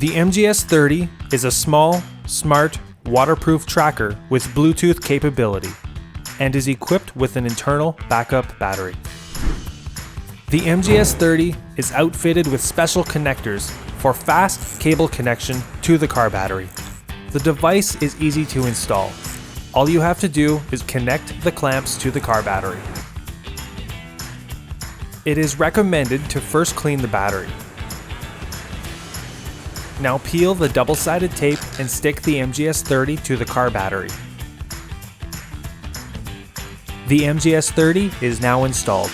The MGS30 is a small, smart, waterproof tracker with Bluetooth capability and is equipped with an internal backup battery. The MGS30 is outfitted with special connectors for fast cable connection to the car battery. The device is easy to install. All you have to do is connect the clamps to the car battery. It is recommended to first clean the battery. Now peel the double-sided tape and stick the MGS30 to the car battery. The MGS30 is now installed.